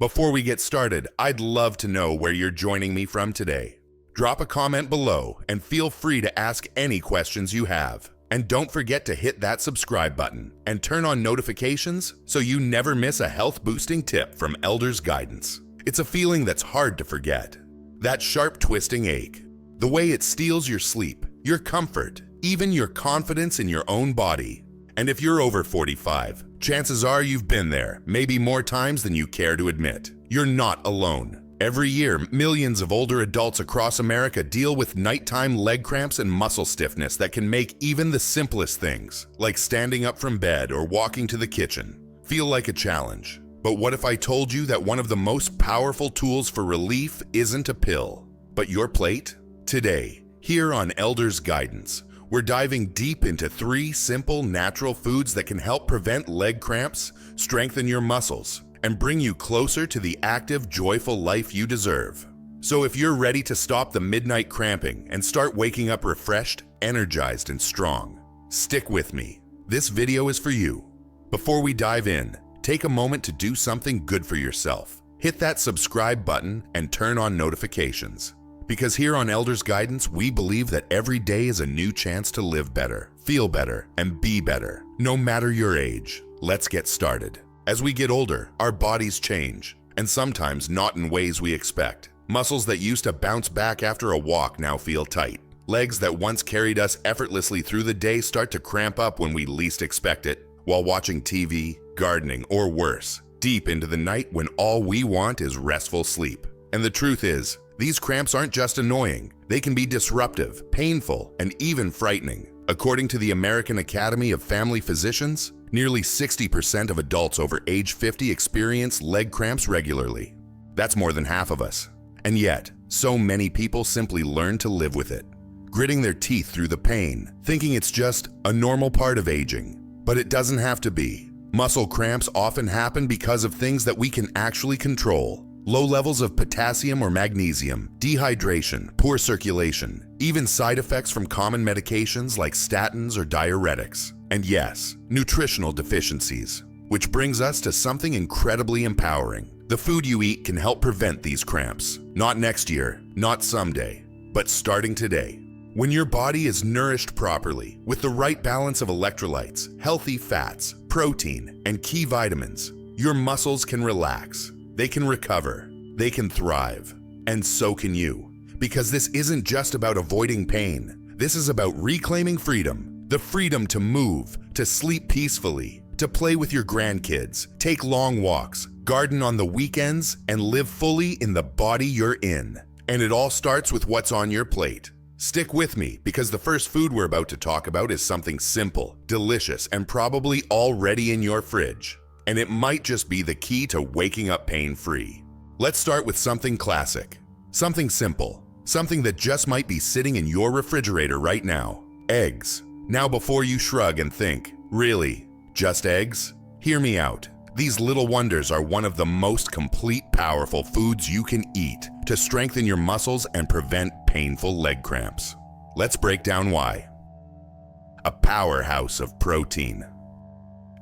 Before we get started, I'd love to know where you're joining me from today. Drop a comment below and feel free to ask any questions you have. And don't forget to hit that subscribe button and turn on notifications so you never miss a health-boosting tip from Elders Guidance. It's a feeling that's hard to forget. That sharp twisting ache. The way it steals your sleep, your comfort, even your confidence in your own body. And if you're over 45, chances are you've been there, maybe more times than you care to admit. You're not alone. Every year, millions of older adults across America deal with nighttime leg cramps and muscle stiffness that can make even the simplest things, like standing up from bed or walking to the kitchen, feel like a challenge. But what if I told you that one of the most powerful tools for relief isn't a pill, but your plate? Today, here on Elders Guidance, we're diving deep into 3 simple natural foods that can help prevent leg cramps, strengthen your muscles, and bring you closer to the active, joyful life you deserve. So if you're ready to stop the midnight cramping and start waking up refreshed, energized, and strong, stick with me. This video is for you. Before we dive in, take a moment to do something good for yourself. Hit that subscribe button and turn on notifications. Because here on Elders Guidance, we believe that every day is a new chance to live better, feel better, and be better, no matter your age. Let's get started. As we get older, our bodies change, and sometimes not in ways we expect. Muscles that used to bounce back after a walk now feel tight. Legs that once carried us effortlessly through the day start to cramp up when we least expect it, while watching TV, gardening, or worse, deep into the night when all we want is restful sleep. And the truth is, these cramps aren't just annoying, they can be disruptive, painful, and even frightening. According to the American Academy of Family Physicians, nearly 60% of adults over age 50 experience leg cramps regularly. That's more than half of us. And yet, so many people simply learn to live with it, gritting their teeth through the pain, thinking it's just a normal part of aging. But it doesn't have to be. Muscle cramps often happen because of things that we can actually control. Low levels of potassium or magnesium, dehydration, poor circulation, even side effects from common medications like statins or diuretics. And yes, nutritional deficiencies. Which brings us to something incredibly empowering. The food you eat can help prevent these cramps. Not next year, not someday, but starting today. When your body is nourished properly, with the right balance of electrolytes, healthy fats, protein, and key vitamins, your muscles can relax. They can recover, they can thrive, and so can you. Because this isn't just about avoiding pain. This is about reclaiming freedom, the freedom to move, to sleep peacefully, to play with your grandkids, take long walks, garden on the weekends, and live fully in the body you're in. And it all starts with what's on your plate. Stick with me, because the first food we're about to talk about is something simple, delicious, and probably already in your fridge. And it might just be the key to waking up pain-free. Let's start with something classic, something simple, something that just might be sitting in your refrigerator right now. Eggs. Now before you shrug and think, really, just eggs? Hear me out. These little wonders are one of the most complete, powerful foods you can eat to strengthen your muscles and prevent painful leg cramps. Let's break down why. A powerhouse of protein.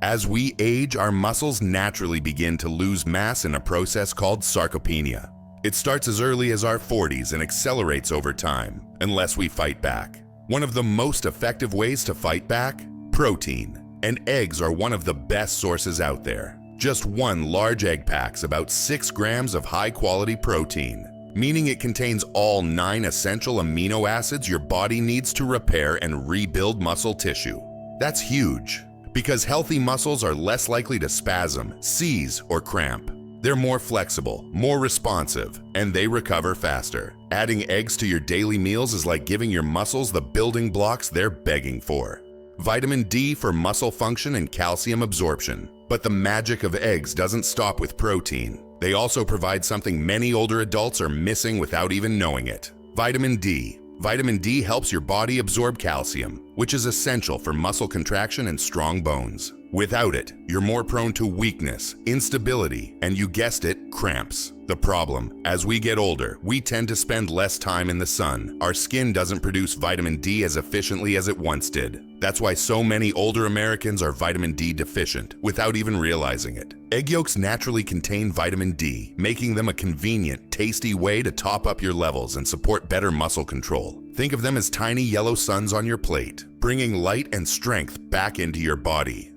As we age, our muscles naturally begin to lose mass in a process called sarcopenia. It starts as early as our 40s and accelerates over time, unless we fight back. One of the most effective ways to fight back? Protein. And eggs are one of the best sources out there. Just one large egg packs about 6 grams of high-quality protein, meaning it contains all 9 essential amino acids your body needs to repair and rebuild muscle tissue. That's huge. Because healthy muscles are less likely to spasm, seize, or cramp. They're more flexible, more responsive, and they recover faster. Adding eggs to your daily meals is like giving your muscles the building blocks they're begging for. Vitamin D for muscle function and calcium absorption. But the magic of eggs doesn't stop with protein. They also provide something many older adults are missing without even knowing it. Vitamin D. Vitamin D helps your body absorb calcium, which is essential for muscle contraction and strong bones. Without it, you're more prone to weakness, instability, and you guessed it, cramps. The problem, as we get older, we tend to spend less time in the sun. Our skin doesn't produce vitamin D as efficiently as it once did. That's why so many older Americans are vitamin D deficient without even realizing it. Egg yolks naturally contain vitamin D, making them a convenient, tasty way to top up your levels and support better muscle control. Think of them as tiny yellow suns on your plate, bringing light and strength back into your body.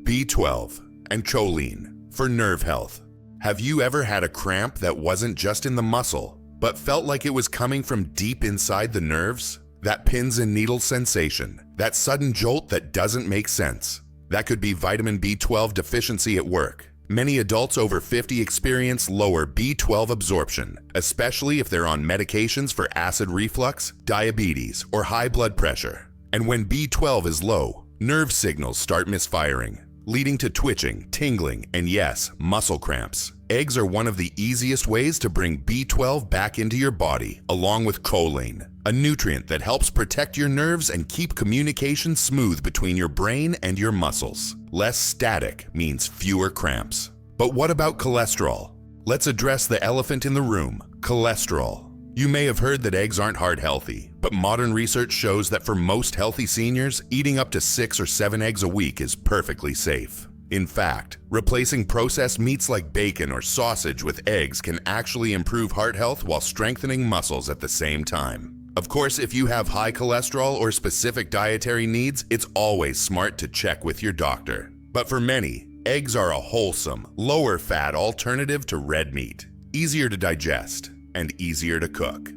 B12 and choline for nerve health. Have you ever had a cramp that wasn't just in the muscle, but felt like it was coming from deep inside the nerves? That pins and needles sensation, that sudden jolt that doesn't make sense. That could be vitamin B12 deficiency at work. Many adults over 50 experience lower B12 absorption, especially if they're on medications for acid reflux, diabetes, or high blood pressure. And when B12 is low, nerve signals start misfiring, leading to twitching, tingling, and yes, muscle cramps. Eggs are one of the easiest ways to bring B12 back into your body, along with choline, a nutrient that helps protect your nerves and keep communication smooth between your brain and your muscles. Less static means fewer cramps. But what about cholesterol? Let's address the elephant in the room, cholesterol. You may have heard that eggs aren't heart healthy, but modern research shows that for most healthy seniors, eating up to 6 or 7 eggs a week is perfectly safe. In fact, replacing processed meats like bacon or sausage with eggs can actually improve heart health while strengthening muscles at the same time. Of course, if you have high cholesterol or specific dietary needs, it's always smart to check with your doctor. But for many, eggs are a wholesome, lower fat alternative to red meat, easier to digest, and easier to cook.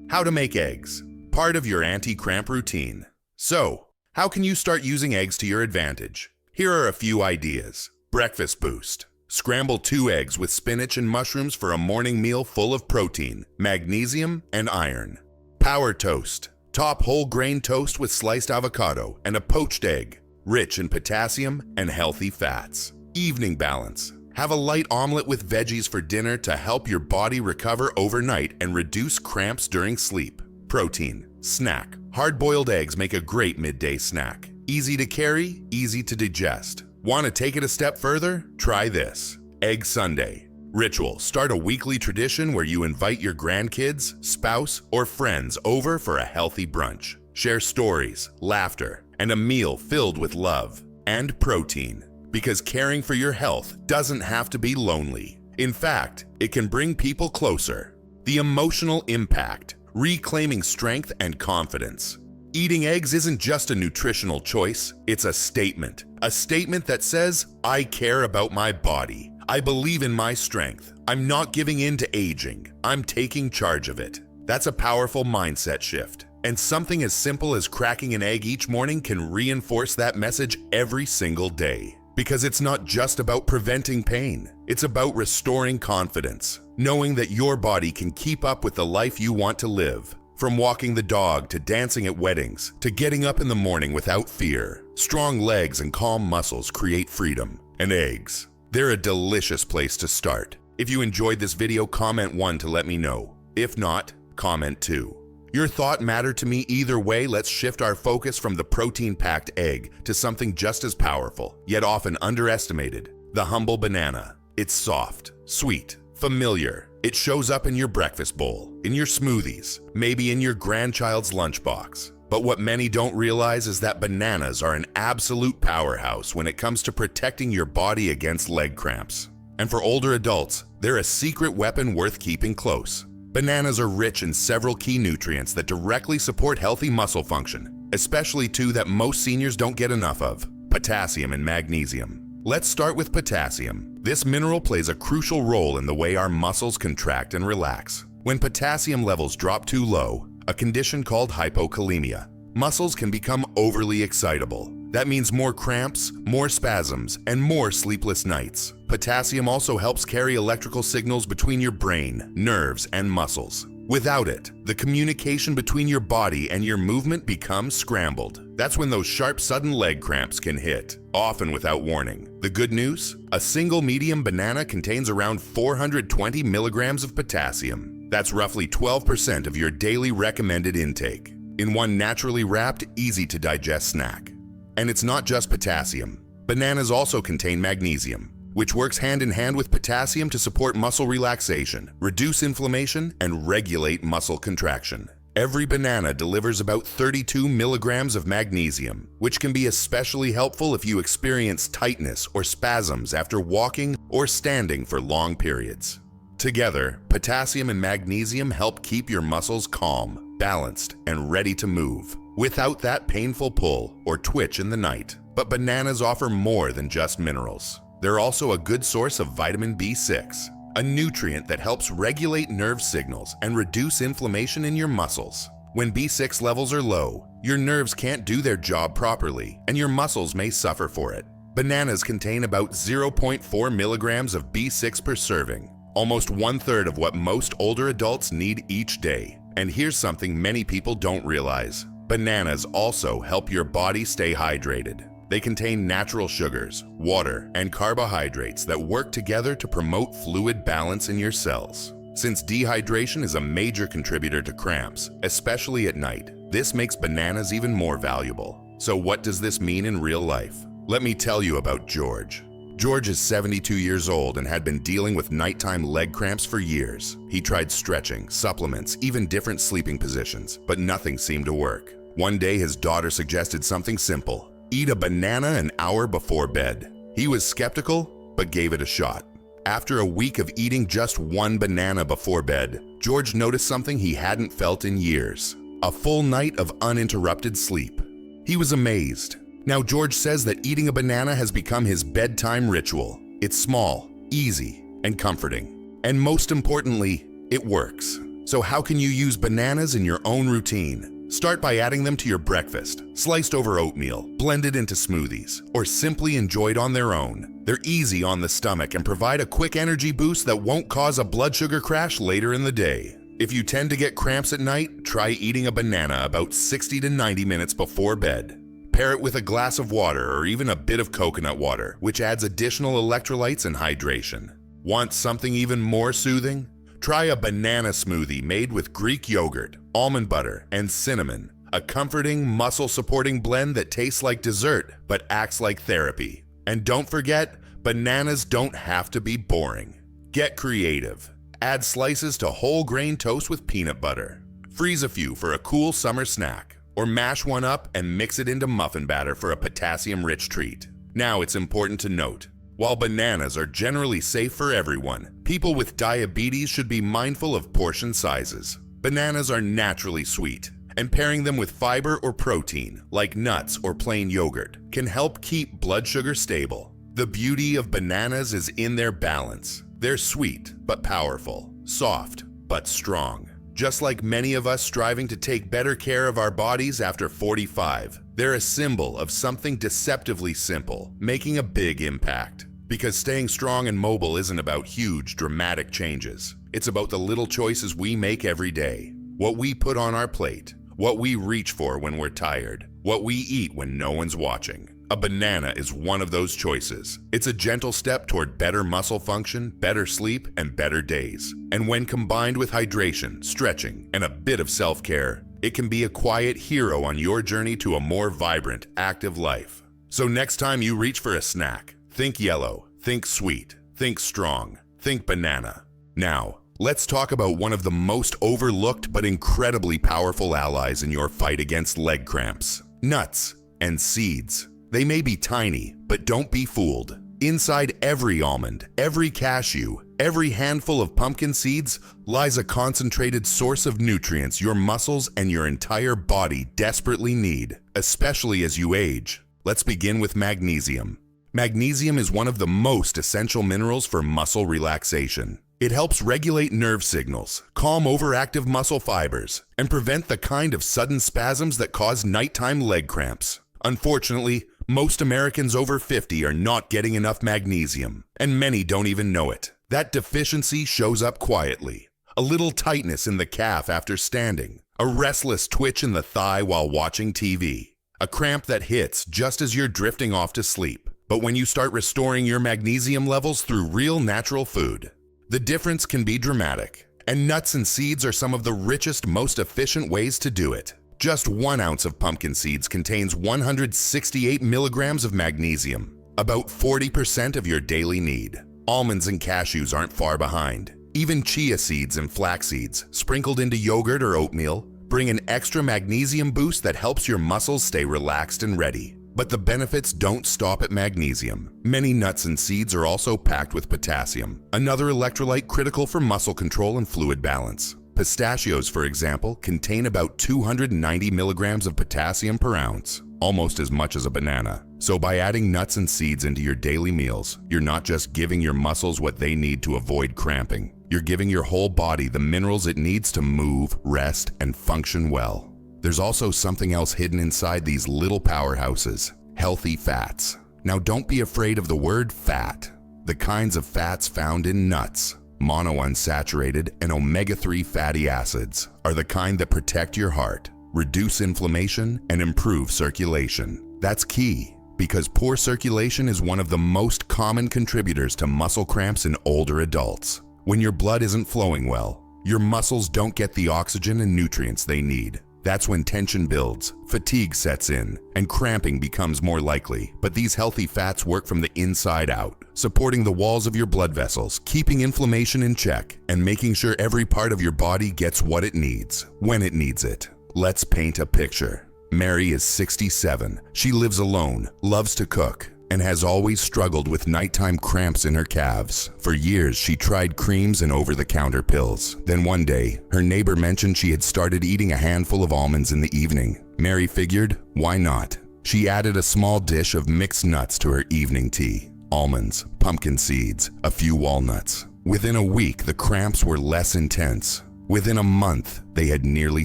How to make eggs, part of your anti-cramp routine. So, how can you start using eggs to your advantage? Here are a few ideas. Breakfast boost. Scramble 2 eggs with spinach and mushrooms for a morning meal full of protein, magnesium, and iron. Power toast. Top whole grain toast with sliced avocado and a poached egg, rich in potassium and healthy fats. Evening balance. Have a light omelet with veggies for dinner to help your body recover overnight and reduce cramps during sleep. Protein. Snack. Hard-boiled eggs make a great midday snack. Easy to carry, easy to digest. Want to take it a step further? Try this. Egg Sunday. Ritual. Start a weekly tradition where you invite your grandkids, spouse, or friends over for a healthy brunch. Share stories, laughter, and a meal filled with love and protein. Because caring for your health doesn't have to be lonely. In fact, it can bring people closer. The emotional impact, reclaiming strength and confidence. Eating eggs isn't just a nutritional choice, it's a statement. A statement that says, I care about my body. I believe in my strength. I'm not giving in to aging. I'm taking charge of it. That's a powerful mindset shift. And something as simple as cracking an egg each morning can reinforce that message every single day. Because it's not just about preventing pain, it's about restoring confidence, knowing that your body can keep up with the life you want to live. From walking the dog to dancing at weddings to getting up in the morning without fear, strong legs and calm muscles create freedom. And eggs, they're a delicious place to start. If you enjoyed this video, comment 1 to let me know. If not, comment 2. Your thought mattered to me either way. Let's shift our focus from the protein-packed egg to something just as powerful, yet often underestimated, the humble banana. It's soft, sweet, familiar. It shows up in your breakfast bowl, in your smoothies, maybe in your grandchild's lunchbox. But what many don't realize is that bananas are an absolute powerhouse when it comes to protecting your body against leg cramps. And for older adults, they're a secret weapon worth keeping close. Bananas are rich in several key nutrients that directly support healthy muscle function, especially 2 that most seniors don't get enough of: potassium and magnesium. Let's start with potassium. This mineral plays a crucial role in the way our muscles contract and relax. When potassium levels drop too low, a condition called hypokalemia, muscles can become overly excitable. That means more cramps, more spasms, and more sleepless nights. Potassium also helps carry electrical signals between your brain, nerves, and muscles. Without it, the communication between your body and your movement becomes scrambled. That's when those sharp, sudden leg cramps can hit, often without warning. The good news? A single medium banana contains around 420 milligrams of potassium. That's roughly 12% of your daily recommended intake, in one naturally wrapped, easy-to-digest snack. And it's not just potassium. Bananas also contain magnesium, which works hand in hand with potassium to support muscle relaxation, reduce inflammation, and regulate muscle contraction. Every banana delivers about 32 milligrams of magnesium, which can be especially helpful if you experience tightness or spasms after walking or standing for long periods. Together, potassium and magnesium help keep your muscles calm, balanced, and ready to move, without that painful pull or twitch in the night. But bananas offer more than just minerals. They're also a good source of vitamin B6, a nutrient that helps regulate nerve signals and reduce inflammation in your muscles. When B6 levels are low, your nerves can't do their job properly, and your muscles may suffer for it. Bananas contain about 0.4 milligrams of B6 per serving, almost 1/3 of what most older adults need each day. And here's something many people don't realize. Bananas also help your body stay hydrated. They contain natural sugars, water, and carbohydrates that work together to promote fluid balance in your cells. Since dehydration is a major contributor to cramps, especially at night, this makes bananas even more valuable. So what does this mean in real life? Let me tell you about George. George is 72 years old and had been dealing with nighttime leg cramps for years. He tried stretching, supplements, even different sleeping positions, but nothing seemed to work. One day his daughter suggested something simple: eat a banana an hour before bed. He was skeptical, but gave it a shot. After a week of eating just one banana before bed, George noticed something he hadn't felt in years: a full night of uninterrupted sleep. He was amazed. Now George says that eating a banana has become his bedtime ritual. It's small, easy, and comforting. And most importantly, it works. So how can you use bananas in your own routine? Start by adding them to your breakfast, sliced over oatmeal, blended into smoothies, or simply enjoyed on their own. They're easy on the stomach and provide a quick energy boost that won't cause a blood sugar crash later in the day. If you tend to get cramps at night, try eating a banana about 60 to 90 minutes before bed. Pair it with a glass of water or even a bit of coconut water, which adds additional electrolytes and hydration. Want something even more soothing? Try a banana smoothie made with Greek yogurt, almond butter, and cinnamon. A comforting, muscle-supporting blend that tastes like dessert but acts like therapy. And don't forget, bananas don't have to be boring. Get creative. Add slices to whole grain toast with peanut butter. Freeze a few for a cool summer snack. Or mash one up and mix it into muffin batter for a potassium-rich treat. Now it's important to note, while bananas are generally safe for everyone, people with diabetes should be mindful of portion sizes. Bananas are naturally sweet, and pairing them with fiber or protein, like nuts or plain yogurt, can help keep blood sugar stable. The beauty of bananas is in their balance. They're sweet but powerful, soft but strong. Just like many of us striving to take better care of our bodies after 45, they're a symbol of something deceptively simple, making a big impact. Because staying strong and mobile isn't about huge, dramatic changes. It's about the little choices we make every day. What we put on our plate, what we reach for when we're tired, what we eat when no one's watching. A banana is one of those choices. It's a gentle step toward better muscle function, better sleep, and better days. And when combined with hydration, stretching, and a bit of self-care, it can be a quiet hero on your journey to a more vibrant, active life. So next time you reach for a snack, think yellow, think sweet, think strong, think banana. Now, let's talk about one of the most overlooked but incredibly powerful allies in your fight against leg cramps: nuts and seeds. They may be tiny, but don't be fooled. Inside every almond, every cashew, every handful of pumpkin seeds lies a concentrated source of nutrients your muscles and your entire body desperately need, especially as you age. Let's begin with magnesium. Magnesium is one of the most essential minerals for muscle relaxation. It helps regulate nerve signals, calm overactive muscle fibers, and prevent the kind of sudden spasms that cause nighttime leg cramps. Unfortunately, most Americans over 50 are not getting enough magnesium, and many don't even know it. That deficiency shows up quietly. A little tightness in the calf after standing, a restless twitch in the thigh while watching TV, a cramp that hits just as you're drifting off to sleep. But when you start restoring your magnesium levels through real natural food, the difference can be dramatic. And nuts and seeds are some of the richest, most efficient ways to do it. Just 1 ounce of pumpkin seeds contains 168 milligrams of magnesium. about 40% of your daily need. Almonds and cashews aren't far behind. Even chia seeds and flax seeds, sprinkled into yogurt or oatmeal, bring an extra magnesium boost that helps your muscles stay relaxed and ready. But the benefits don't stop at magnesium. Many nuts and seeds are also packed with potassium, another electrolyte critical for muscle control and fluid balance. Pistachios, for example, contain about 290 milligrams of potassium per ounce, almost as much as a banana. So by adding nuts and seeds into your daily meals, you're not just giving your muscles what they need to avoid cramping. You're giving your whole body the minerals it needs to move, rest, and function well. There's also something else hidden inside these little powerhouses: healthy fats. Now don't be afraid of the word fat. The kinds of fats found in nuts, monounsaturated and omega-3 fatty acids, are the kind that protect your heart, reduce inflammation, and improve circulation. That's key, because poor circulation is one of the most common contributors to muscle cramps in older adults. When your blood isn't flowing well, your muscles don't get the oxygen and nutrients they need. That's when tension builds, fatigue sets in, and cramping becomes more likely. But these healthy fats work from the inside out, supporting the walls of your blood vessels, keeping inflammation in check, and making sure every part of your body gets what it needs, when it needs it. Let's paint a picture. Mary is 67. She lives alone, loves to cook, and has always struggled with nighttime cramps in her calves. For years, she tried creams and over-the-counter pills. Then one day, her neighbor mentioned she had started eating a handful of almonds in the evening. Mary figured, why not? She added a small dish of mixed nuts to her evening tea. Almonds, pumpkin seeds, a few walnuts. Within a week, the cramps were less intense. Within a month, they had nearly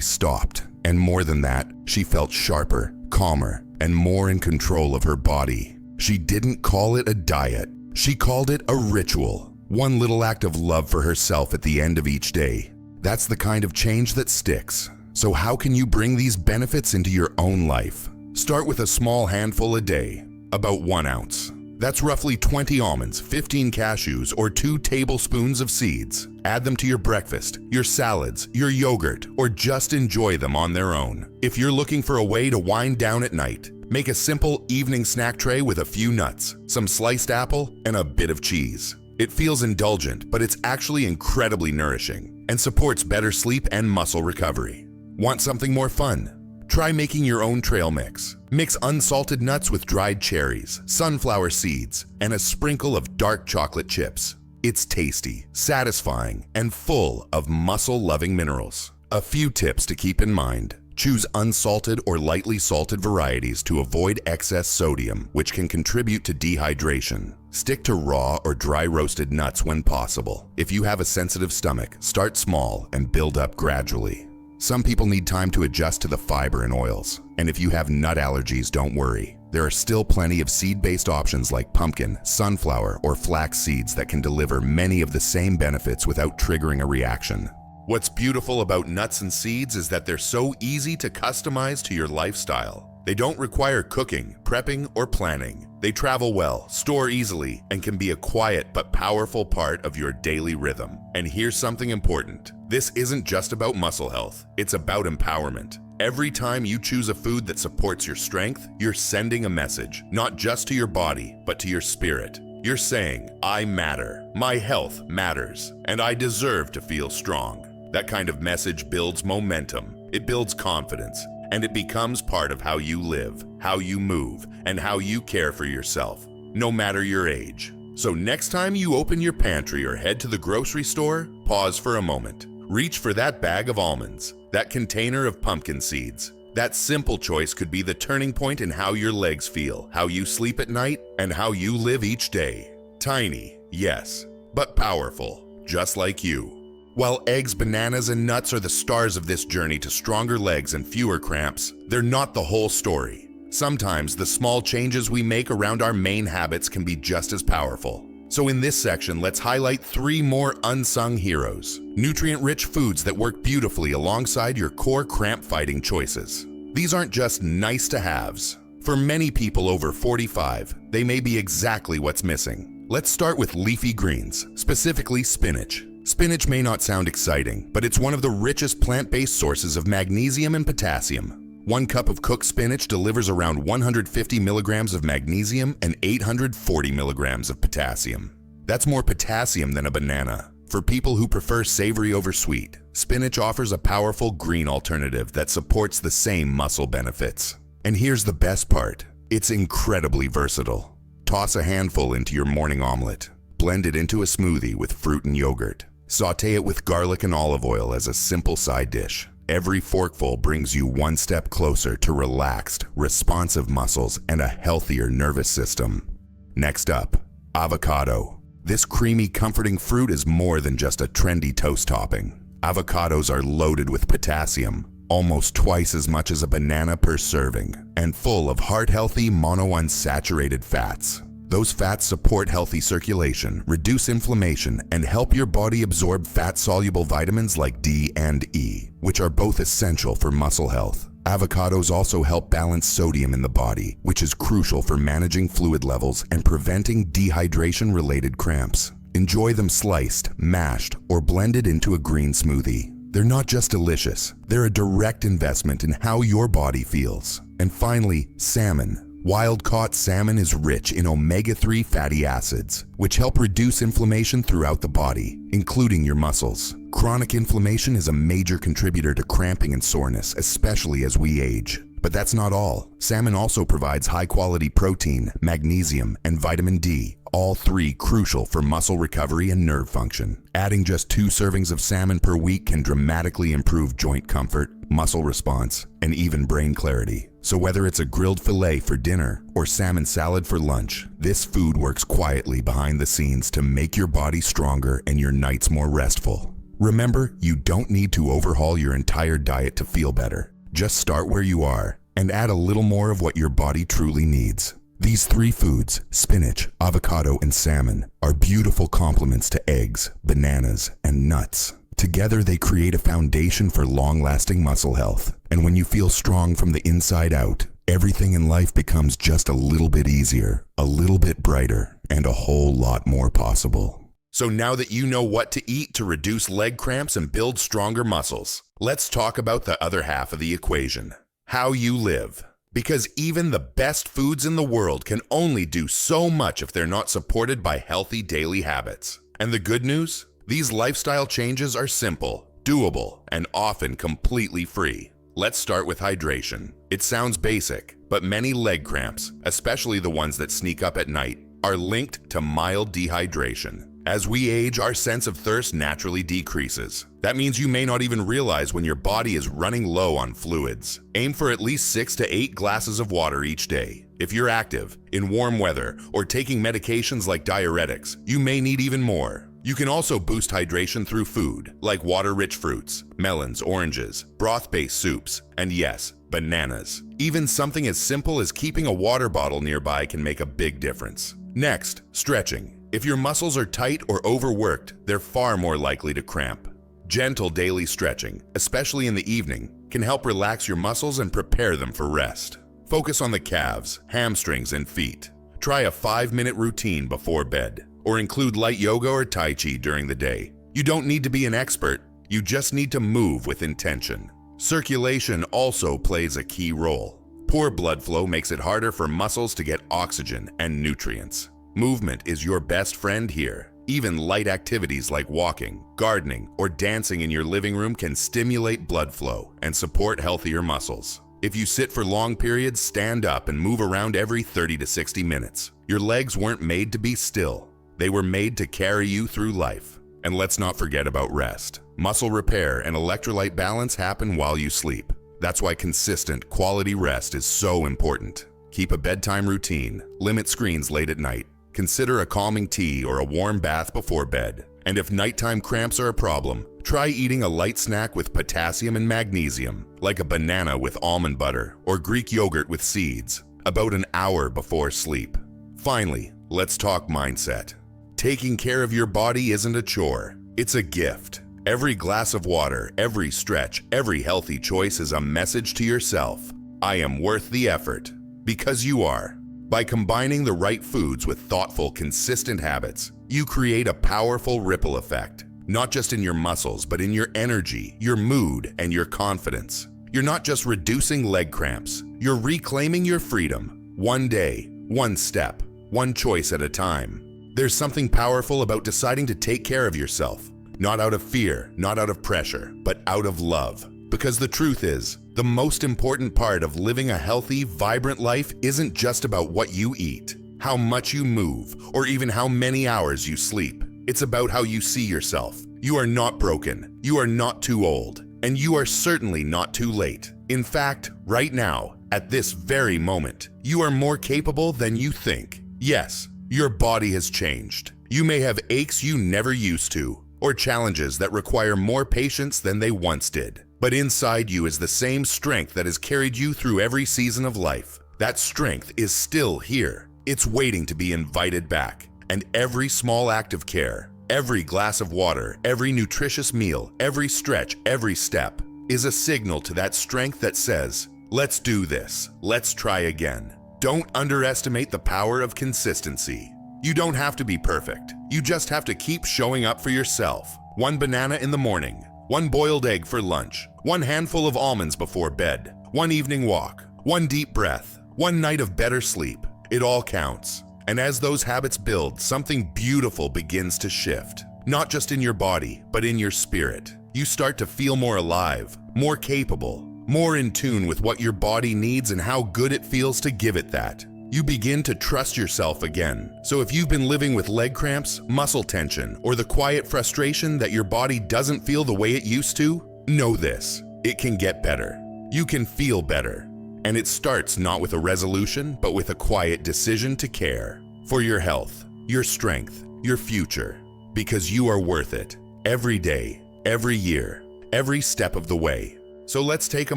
stopped. And more than that, she felt sharper, calmer, and more in control of her body. She didn't call it a diet. She called it a ritual. One little act of love for herself at the end of each day. That's the kind of change that sticks. So how can you bring these benefits into your own life? Start with a small handful a day, about 1 ounce. That's roughly 20 almonds, 15 cashews, or 2 tablespoons of seeds. Add them to your breakfast, your salads, your yogurt, or just enjoy them on their own. If you're looking for a way to wind down at night, make a simple evening snack tray with a few nuts, some sliced apple, and a bit of cheese. It feels indulgent, but it's actually incredibly nourishing and supports better sleep and muscle recovery. Want something more fun? Try making your own trail mix. Mix unsalted nuts with dried cherries, sunflower seeds, and a sprinkle of dark chocolate chips. It's tasty, satisfying, and full of muscle-loving minerals. A few tips to keep in mind. Choose unsalted or lightly salted varieties to avoid excess sodium, which can contribute to dehydration. Stick to raw or dry roasted nuts when possible. If you have a sensitive stomach, start small and build up gradually. Some people need time to adjust to the fiber and oils. And if you have nut allergies, don't worry. There are still plenty of seed-based options like pumpkin, sunflower, or flax seeds that can deliver many of the same benefits without triggering a reaction. What's beautiful about nuts and seeds is that they're so easy to customize to your lifestyle. They don't require cooking, prepping, or planning. They travel well, store easily, and can be a quiet but powerful part of your daily rhythm. And here's something important. This isn't just about muscle health, it's about empowerment. Every time you choose a food that supports your strength, you're sending a message, not just to your body, but to your spirit. You're saying, I matter, my health matters, and I deserve to feel strong. That kind of message builds momentum, it builds confidence, and it becomes part of how you live, how you move, and how you care for yourself, no matter your age. So next time you open your pantry or head to the grocery store, pause for a moment. Reach for that bag of almonds, that container of pumpkin seeds. That simple choice could be the turning point in how your legs feel, how you sleep at night, and how you live each day. Tiny, yes, but powerful, just like you. While eggs, bananas, and nuts are the stars of this journey to stronger legs and fewer cramps, they're not the whole story. Sometimes the small changes we make around our main habits can be just as powerful. So in this section, let's highlight 3 more unsung heroes, nutrient-rich foods that work beautifully alongside your core cramp-fighting choices. These aren't just nice-to-haves. For many people over 45, they may be exactly what's missing. Let's start with leafy greens, specifically spinach. Spinach may not sound exciting, but it's one of the richest plant-based sources of magnesium and potassium. 1 cup of cooked spinach delivers around 150 milligrams of magnesium and 840 milligrams of potassium. That's more potassium than a banana. For people who prefer savory over sweet, spinach offers a powerful green alternative that supports the same muscle benefits. And here's the best part. It's incredibly versatile. Toss a handful into your morning omelet. Blend it into a smoothie with fruit and yogurt. Sauté it with garlic and olive oil as a simple side dish. Every forkful brings you one step closer to relaxed, responsive muscles and a healthier nervous system. Next up, avocado. This creamy, comforting fruit is more than just a trendy toast topping. Avocados are loaded with potassium, almost twice as much as a banana per serving, and full of heart-healthy monounsaturated fats. Those fats support healthy circulation, reduce inflammation, and help your body absorb fat-soluble vitamins like D and E, which are both essential for muscle health. Avocados also help balance sodium in the body, which is crucial for managing fluid levels and preventing dehydration-related cramps. Enjoy them sliced, mashed, or blended into a green smoothie. They're not just delicious, they're a direct investment in how your body feels. And finally, salmon. Wild-caught salmon is rich in omega-3 fatty acids, which help reduce inflammation throughout the body, including your muscles. Chronic inflammation is a major contributor to cramping and soreness, especially as we age. But that's not all. Salmon also provides high-quality protein, magnesium, and vitamin D, all three crucial for muscle recovery and nerve function. Adding just 2 servings of salmon per week can dramatically improve joint comfort, muscle response, and even brain clarity. So whether it's a grilled fillet for dinner or salmon salad for lunch, this food works quietly behind the scenes to make your body stronger and your nights more restful. Remember, you don't need to overhaul your entire diet to feel better. Just start where you are and add a little more of what your body truly needs. These 3 foods, spinach, avocado, and salmon, are beautiful complements to eggs, bananas, and nuts. Together, they create a foundation for long-lasting muscle health. And when you feel strong from the inside out, everything in life becomes just a little bit easier, a little bit brighter, and a whole lot more possible. So now that you know what to eat to reduce leg cramps and build stronger muscles, let's talk about the other half of the equation, how you live. Because even the best foods in the world can only do so much if they're not supported by healthy daily habits. And the good news? These lifestyle changes are simple, doable, and often completely free. Let's start with hydration. It sounds basic, but many leg cramps, especially the ones that sneak up at night, are linked to mild dehydration. As we age, our sense of thirst naturally decreases. That means you may not even realize when your body is running low on fluids. Aim for at least 6 to 8 glasses of water each day. If you're active, in warm weather, or taking medications like diuretics, you may need even more. You can also boost hydration through food, like water-rich fruits, melons, oranges, broth-based soups, and yes, bananas. Even something as simple as keeping a water bottle nearby can make a big difference. Next, stretching. If your muscles are tight or overworked, they're far more likely to cramp. Gentle daily stretching, especially in the evening, can help relax your muscles and prepare them for rest. Focus on the calves, hamstrings, and feet. Try a 5-minute routine before bed, or include light yoga or Tai Chi during the day. You don't need to be an expert, you just need to move with intention. Circulation also plays a key role. Poor blood flow makes it harder for muscles to get oxygen and nutrients. Movement is your best friend here. Even light activities like walking, gardening, or dancing in your living room can stimulate blood flow and support healthier muscles. If you sit for long periods, stand up and move around every 30 to 60 minutes. Your legs weren't made to be still. They were made to carry you through life. And let's not forget about rest. Muscle repair and electrolyte balance happen while you sleep. That's why consistent, quality rest is so important. Keep a bedtime routine. Limit screens late at night. Consider a calming tea or a warm bath before bed. And if nighttime cramps are a problem, try eating a light snack with potassium and magnesium, like a banana with almond butter or Greek yogurt with seeds, about an hour before sleep. Finally, let's talk mindset. Taking care of your body isn't a chore, it's a gift. Every glass of water, every stretch, every healthy choice is a message to yourself. I am worth the effort, because you are. By combining the right foods with thoughtful, consistent habits, you create a powerful ripple effect, not just in your muscles, but in your energy, your mood, and your confidence. You're not just reducing leg cramps, you're reclaiming your freedom. One day, one step, one choice at a time. There's something powerful about deciding to take care of yourself. Not out of fear, not out of pressure, but out of love. Because the truth is, the most important part of living a healthy, vibrant life isn't just about what you eat, how much you move, or even how many hours you sleep. It's about how you see yourself. You are not broken, you are not too old, and you are certainly not too late. In fact, right now, at this very moment, you are more capable than you think. Yes, your body has changed. You may have aches you never used to, or challenges that require more patience than they once did. But inside you is the same strength that has carried you through every season of life. That strength is still here. It's waiting to be invited back. And every small act of care, every glass of water, every nutritious meal, every stretch, every step, is a signal to that strength that says, let's do this, let's try again. Don't underestimate the power of consistency. You don't have to be perfect. You just have to keep showing up for yourself. One banana in the morning, one boiled egg for lunch, one handful of almonds before bed, one evening walk, one deep breath, one night of better sleep. It all counts. And as those habits build, something beautiful begins to shift. Not just in your body, but in your spirit. You start to feel more alive, more capable, more in tune with what your body needs and how good it feels to give it that. You begin to trust yourself again. So if you've been living with leg cramps, muscle tension, or the quiet frustration that your body doesn't feel the way it used to, know this: it can get better. You can feel better. And it starts not with a resolution, but with a quiet decision to care for your health, your strength, your future, because you are worth it. Every day, every year, every step of the way. So let's take a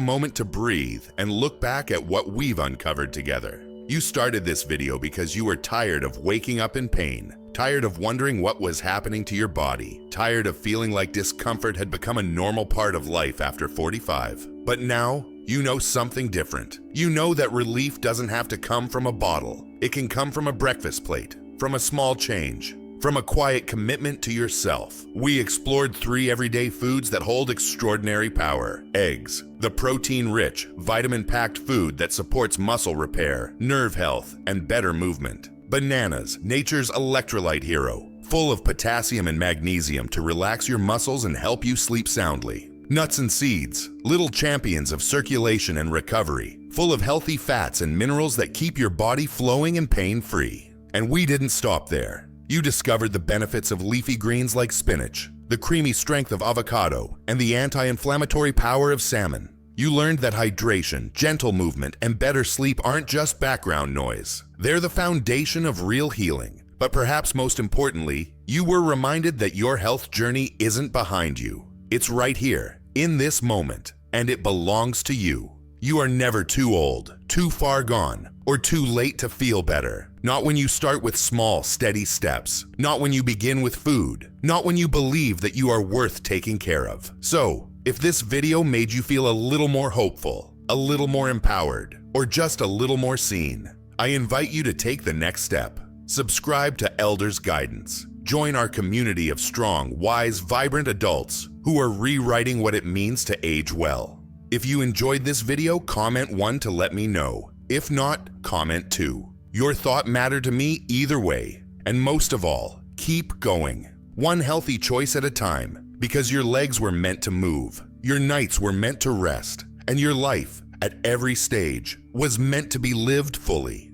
moment to breathe and look back at what we've uncovered together. You started this video because you were tired of waking up in pain, tired of wondering what was happening to your body, tired of feeling like discomfort had become a normal part of life after 45. But now, you know something different. You know that relief doesn't have to come from a bottle. It can come from a breakfast plate, from a small change, from a quiet commitment to yourself. We explored 3 everyday foods that hold extraordinary power. Eggs, the protein-rich, vitamin-packed food that supports muscle repair, nerve health, and better movement. Bananas, nature's electrolyte hero, full of potassium and magnesium to relax your muscles and help you sleep soundly. Nuts and seeds, little champions of circulation and recovery, full of healthy fats and minerals that keep your body flowing and pain-free. And we didn't stop there. You discovered the benefits of leafy greens like spinach, the creamy strength of avocado, and the anti-inflammatory power of salmon. You learned that hydration, gentle movement, and better sleep aren't just background noise. They're the foundation of real healing. But perhaps most importantly, you were reminded that your health journey isn't behind you. It's right here, in this moment, and it belongs to you. You are never too old, too far gone, or too late to feel better. Not when you start with small, steady steps. Not when you begin with food. Not when you believe that you are worth taking care of. So, if this video made you feel a little more hopeful, a little more empowered, or just a little more seen, I invite you to take the next step. Subscribe to Elders Guidance. Join our community of strong, wise, vibrant adults who are rewriting what it means to age well. If you enjoyed this video, comment 1 to let me know. If not, comment 2. Your thought mattered to me either way. And most of all, keep going. One healthy choice at a time, because your legs were meant to move, your nights were meant to rest, and your life, at every stage, was meant to be lived fully.